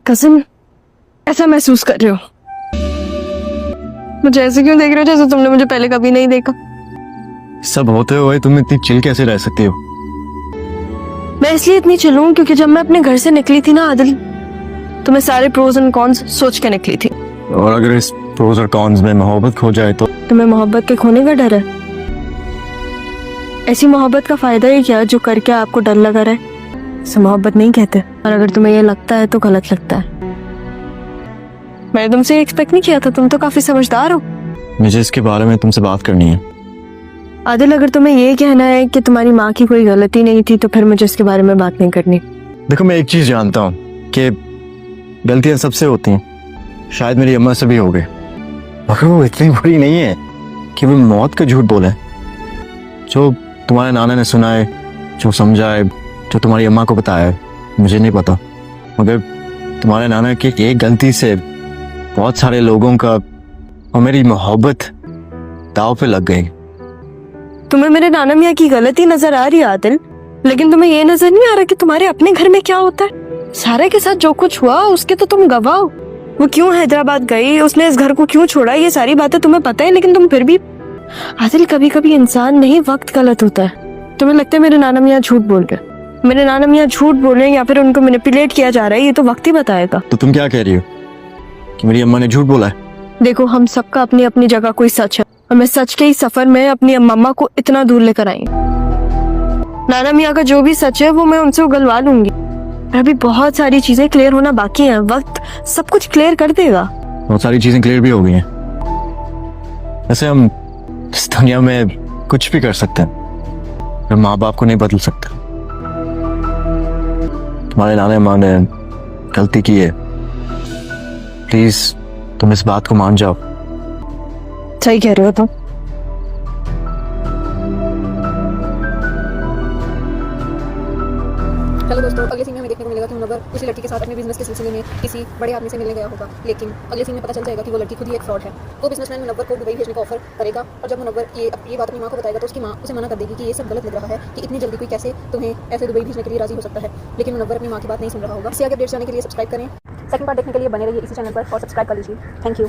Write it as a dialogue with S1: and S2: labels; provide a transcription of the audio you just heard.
S1: Cousin ऐसा महसूस कर रहे हो? मुझे ऐसे क्यों देख रहे हो जैसे तुमने मुझे पहले कभी नहीं देखा?
S2: सब होते हुए तुम इतनी चिल कैसे रह सकती हो?
S1: मैं इसलिए इतनी चिल हूं क्योंकि जब मैं अपने घर से निकली थी ना आदिल, तो मैं सारे प्रोज एंड कॉन्स सोच के निकली थी।
S2: और अगर इस प्रोज और कॉन्स में मोहब्बत खो जाए तो?
S1: तुम्हें मोहब्बत के खोने का डर है? ऐसी मोहब्बत का फायदा ही क्या जो करके आपको डर लगा रहे? इसे मोहब्बत नहीं कहते। और अगर तुम्हें ये लगता है तो गलत लगता है। मैंने तुमसे एक्सपेक्ट नहीं किया था, तुम तो काफी समझदार हो।
S2: मुझे इसके बारे में तुमसे बात करनी है।
S1: आदिल, अगर तुम्हें ये कहना है कि तुम्हारी माँ की कोई गलती नहीं थी तो फिर मुझे इसके बारे में बात नहीं करनी।
S2: देखो, मैं एक चीज जानता हूँ कि गलतियां सबसे होती हैं, शायद मेरी अम्मा से भी हो गई, मगर वो इतनी बुरी नहीं है कि वो मौत का झूठ बोले। जो तुम्हारे नाना ने सुना है, जो समझा है, जो तुम्हारी अम्मा को बताया है, मुझे नहीं पता, मगर तुम्हारे नाना की एक गलती से बहुत सारे लोगों का और मेरी मोहब्बत दाव पे लग गई।
S1: तुम्हें मेरे नाना मियाँ की गलती नजर आ रही है आदिल, लेकिन तुम्हें ये नजर नहीं आ रहा कि तुम्हारे अपने घर में क्या होता है? सारे के साथ जो कुछ हुआ उसके तो तुम गवाह हो। वो क्यों हैदराबाद गई, उसने इस घर को क्यों छोड़ा, ये सारी बातें तुम्हें पता है, लेकिन तुम फिर भी। आदिल, कभी कभी इंसान नहीं, वक्त गलत होता है। तुम्हें लगता है मेरे नाना मियाँ झूठ बोल रहे? मेरे नाना मियाँ झूठ बोल रहे हैं या फिर उनको मैनिपुलेट किया जा रहा है, ये तो वक्त ही बताएगा।
S2: तो तुम क्या कह रही हो कि मेरी अम्मा ने झूठ बोला है?
S1: देखो, हम सबका अपनी अपनी जगह कोई सच है और मैं सच के ही सफर में अपनी मम्मा को इतना दूर लेकर आई। नाना मियाँ का जो भी सच है वो मैं उनसे उगलवा लूंगी। और अभी बहुत सारी चीजें क्लियर होना बाकी हैं, वक्त सब कुछ क्लियर कर देगा।
S2: बहुत सारी चीजें क्लियर भी हो गई हैं। वैसे हम इस दुनिया में कुछ भी कर सकते हैं, पर माँ बाप को नहीं बदल सकते। तुम्हारे नाना माँ ने गलती की है, प्लीज तुम इस बात को मान जाओ।
S1: सही कह रहे हो तुम।
S3: चलो दोस्तों, अगले सीन में हमें देखने को मिलेगा कि मुनव्वर उसी लड़की के साथ अपने बिजनेस के सिलसिले में किसी बड़े आदमी से मिलने गया होगा, लेकिन अगले सीन में पता चल जाएगा कि वो लड़की खुद ही एक फ्रॉड है। वो बिजनेसमैन मुनव्वर को दुबई भेजने का ऑफर करेगा और जब मुनव्वर ये बात अपनी माँ को बताएगा तो उसकी माँ उसे मना कर देगी कि ये सब गलत लग रहा है, कि इतनी जल्दी कोई कैसे तुम्हें ऐसे दुबई भेजने के लिए राजी हो सकता है। लेकिन मुनव्वर अपनी माँ की बात नहीं सुन रहा होगा। इससे आगे अपडेट्स जाने के लिए सब्सक्राइब करें। सेकंड पार्ट देखने के लिए बने रहिए इसी चैनल पर और सब्सक्राइब कर लीजिए। Thank you.